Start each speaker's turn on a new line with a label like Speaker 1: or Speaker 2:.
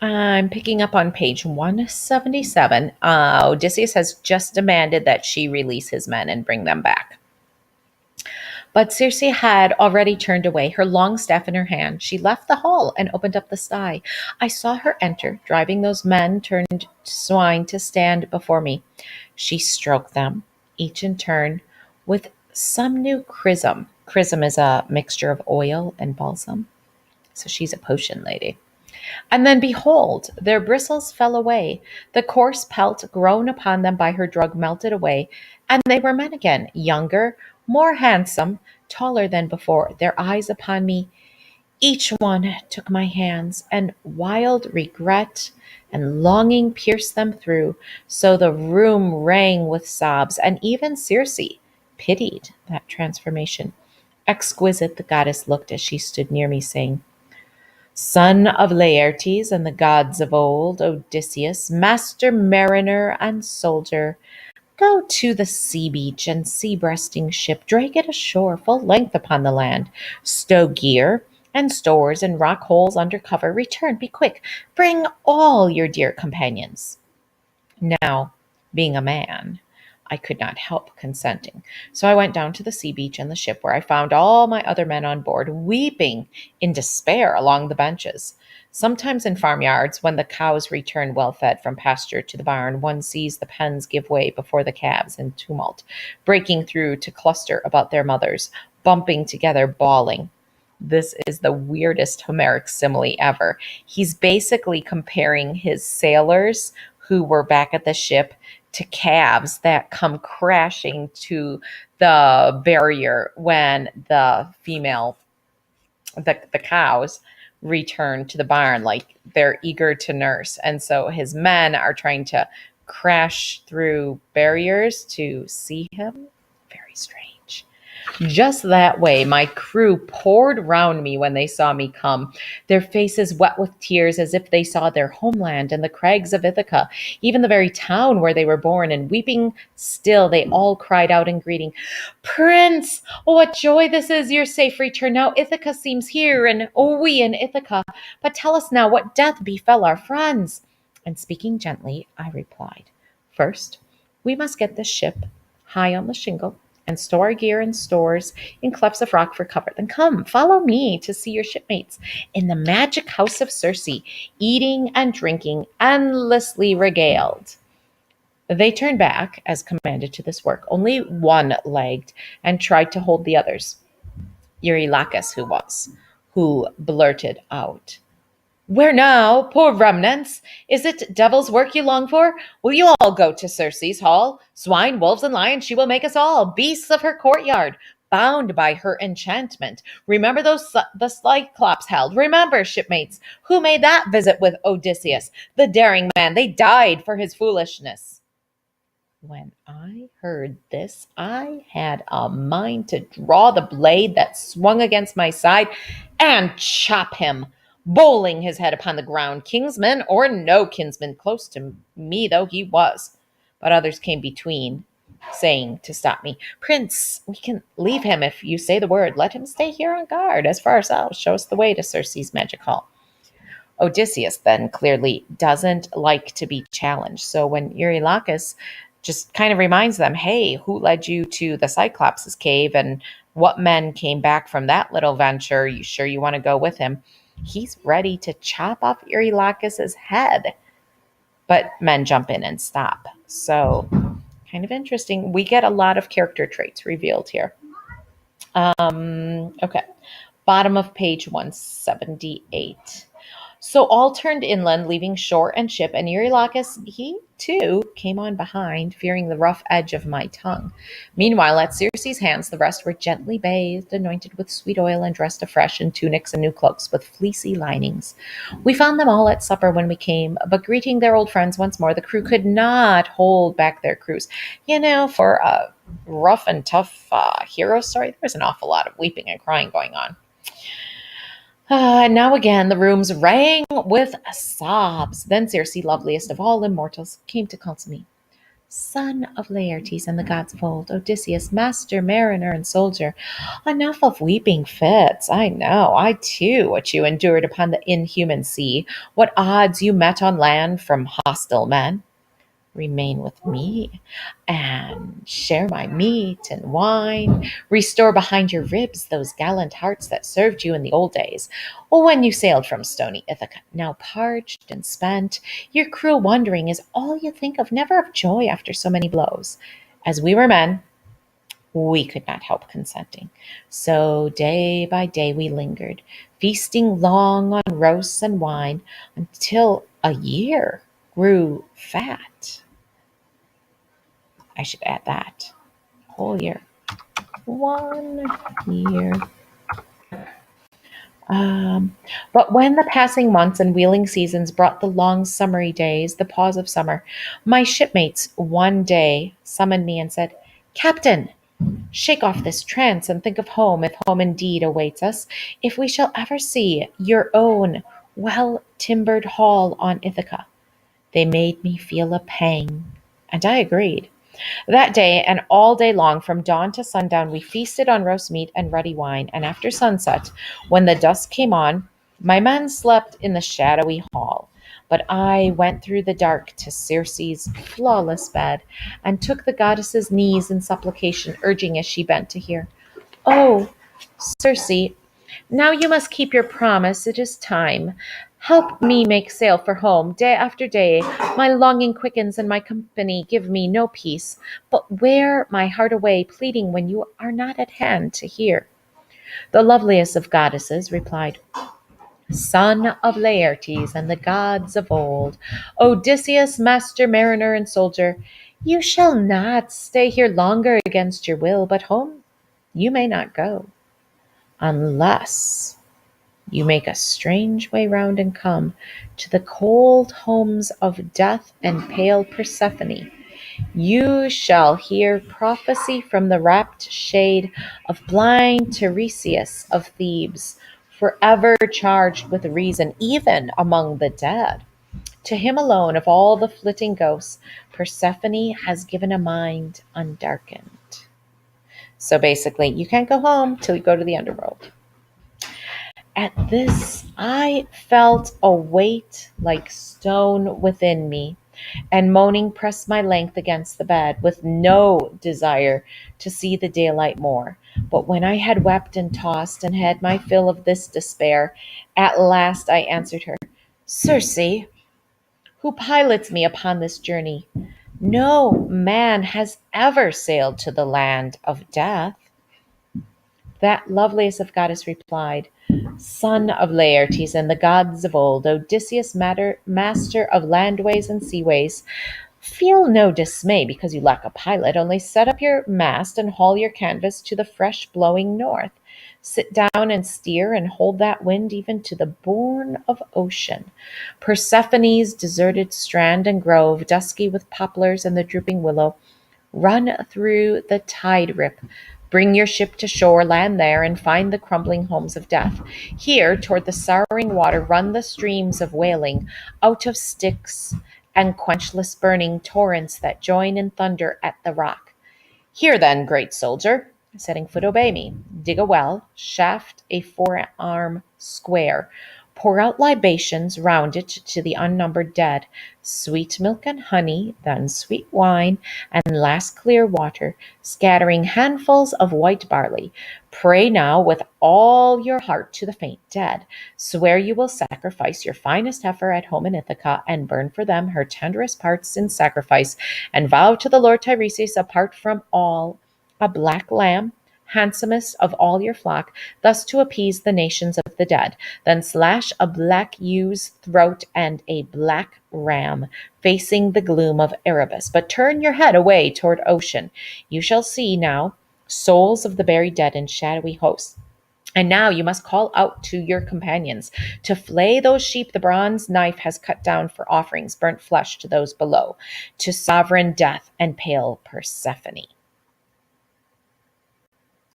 Speaker 1: I'm picking up on page 177. Odysseus has just demanded that she release his men and bring them back. But Circe had already turned away, her long staff in her hand. She left the hall and opened up the sty. I saw her enter, driving those men turned swine to stand before me. She stroked them, each in turn, with some new chrism. Chrism is a mixture of oil and balsam. So she's a potion lady. And then behold, their bristles fell away. The coarse pelt grown upon them by her drug melted away, and they were men again, younger, more handsome, taller than before. Their eyes upon me, each one took my hands, and wild regret and longing pierced them through, so the room rang with sobs, and even Circe pitied that transformation. Exquisite the goddess looked as she stood near me, saying, Son of Laertes and the gods of old, Odysseus, master mariner and soldier, go to the sea beach and sea breasting ship, drag it ashore full length upon the land, stow gear and stores in rock holes under cover, return, be quick, bring all your dear companions. Now, being a man, I could not help consenting. So I went down to the sea beach and the ship, where I found all my other men on board, weeping in despair along the benches. Sometimes in farmyards, when the cows return well fed from pasture to the barn, one sees the pens give way before the calves in tumult, breaking through to cluster about their mothers, bumping together, bawling. This is the weirdest Homeric simile ever. He's basically comparing his sailors who were back at the ship to calves that come crashing to the barrier when the cows return to the barn, like they're eager to nurse. And so his men are trying to crash through barriers to see him. Very strange. Just that way, my crew poured round me when they saw me come, their faces wet with tears as if they saw their homeland and the crags of Ithaca, even the very town where they were born, and weeping still, they all cried out in greeting, Prince, what joy this is, your safe return. Now Ithaca seems here, and we in Ithaca. But tell us now what death befell our friends. And speaking gently, I replied, First, we must get this ship high on the shingle and store our gear in stores in clefts of rock for cover. Then come, follow me to see your shipmates in the magic house of Circe, eating and drinking, endlessly regaled. They turned back, as commanded to this work. Only one lagged and tried to hold the others. Eurylochus, who blurted out, Where now, poor remnants? Is it devil's work you long for? Will you all go to Circe's hall? Swine, wolves, and lions she will make us all, beasts of her courtyard, bound by her enchantment. Remember the Cyclops held. Remember, shipmates, who made that visit with Odysseus, the daring man. They died for his foolishness. When I heard this, I had a mind to draw the blade that swung against my side and chop him, bowling his head upon the ground, kinsman or no kinsman, close to me though he was. But others came between, saying to stop me, Prince, we can leave him if you say the word. Let him stay here on guard. As for ourselves, show us the way to Circe's magic hall. Odysseus then clearly doesn't like to be challenged. So when Eurylochus just kind of reminds them, hey, who led you to the Cyclops' cave and what men came back from that little venture? You sure you want to go with him? He's ready to chop off Eurylochus' head. But men jump in and stop. So kind of interesting. We get a lot of character traits revealed here. Okay. Bottom of page 178. So all turned inland, leaving shore and ship, and Eurylochus, he too came on behind, fearing the rough edge of my tongue. Meanwhile, at Circe's hands, the rest were gently bathed, anointed with sweet oil, and dressed afresh in tunics and new cloaks with fleecy linings. We found them all at supper when we came, but greeting their old friends once more, the crew could not hold back their cruise. You know, for a rough and tough hero story, there was an awful lot of weeping and crying going on. And now again the rooms rang with sobs. Then Circe, loveliest of all immortals, came to counsel me. Son of Laertes and the gods of old, Odysseus, master, mariner, and soldier. Enough of weeping fits. I know, I too, what you endured upon the inhuman sea, what odds you met on land from hostile men. Remain with me and share my meat and wine. Restore behind your ribs those gallant hearts that served you in the old days, when you sailed from stony Ithaca. Now parched and spent, your cruel wandering is all you think of, never of joy after so many blows. As we were men, we could not help consenting. So day by day we lingered, feasting long on roasts and wine, until a year grew fat. I should add that. Whole year. 1 year. But when the passing months and wheeling seasons brought the long summery days, the pause of summer, my shipmates one day summoned me and said, Captain, shake off this trance and think of home, if home indeed awaits us, if we shall ever see your own well-timbered hall on Ithaca. They made me feel a pang, and I agreed. That day and all day long, from dawn to sundown, we feasted on roast meat and ruddy wine, and after sunset, when the dusk came on, my men slept in the shadowy hall. But I went through the dark to Circe's flawless bed, and took the goddess's knees in supplication, urging as she bent to hear, Oh, Circe, now you must keep your promise. It is time. Help me make sail for home. Day after day, my longing quickens, and my company give me no peace, but wear my heart away, pleading when you are not at hand to hear. The loveliest of goddesses replied, Son of Laertes and the gods of old, Odysseus, master, mariner, and soldier, you shall not stay here longer against your will, but home you may not go, unless you make a strange way round and come to the cold homes of Death and pale Persephone. You shall hear prophecy from the rapt shade of blind Tiresias of Thebes, forever charged with reason, even among the dead. To him alone of all the flitting ghosts, Persephone has given a mind undarkened. So basically, you can't go home till you go to the underworld. At this, I felt a weight like stone within me, and moaning pressed my length against the bed, with no desire to see the daylight more. But when I had wept and tossed, and had my fill of this despair, at last I answered her, Circe, who pilots me upon this journey, no man has ever sailed to the land of death. That loveliest of goddess replied, Son of Laertes and the gods of old, Odysseus, master of landways and seaways, feel no dismay because you lack a pilot. Only set up your mast and haul your canvas to the fresh blowing north. Sit down and steer and hold that wind even to the bourne of ocean. Persephone's deserted strand and grove, dusky with poplars and the drooping willow, run through the tide rip. Bring your ship to shore, land there, and find the crumbling homes of death. Here, toward the sorrowing water, run the streams of wailing, out of Styx and quenchless burning torrents that join in thunder at the rock. Here then, great soldier, setting foot obey me. Dig a well, shaft a forearm square, pour out libations round it to the unnumbered dead, sweet milk and honey, then sweet wine, and last clear water, scattering handfuls of white barley. Pray now with all your heart to the faint dead. Swear you will sacrifice your finest heifer at home in Ithaca, and burn for them her tenderest parts in sacrifice, and vow to the Lord Tiresias, apart from all, a black lamb, handsomest of all your flock, thus to appease the nations of the dead. Then slash a black ewe's throat and a black ram, facing the gloom of Erebus. But turn your head away toward ocean. You shall see now souls of the buried dead in shadowy hosts. And now you must call out to your companions to flay those sheep the bronze knife has cut down for offerings, burnt flesh to those below, to sovereign Death and pale Persephone.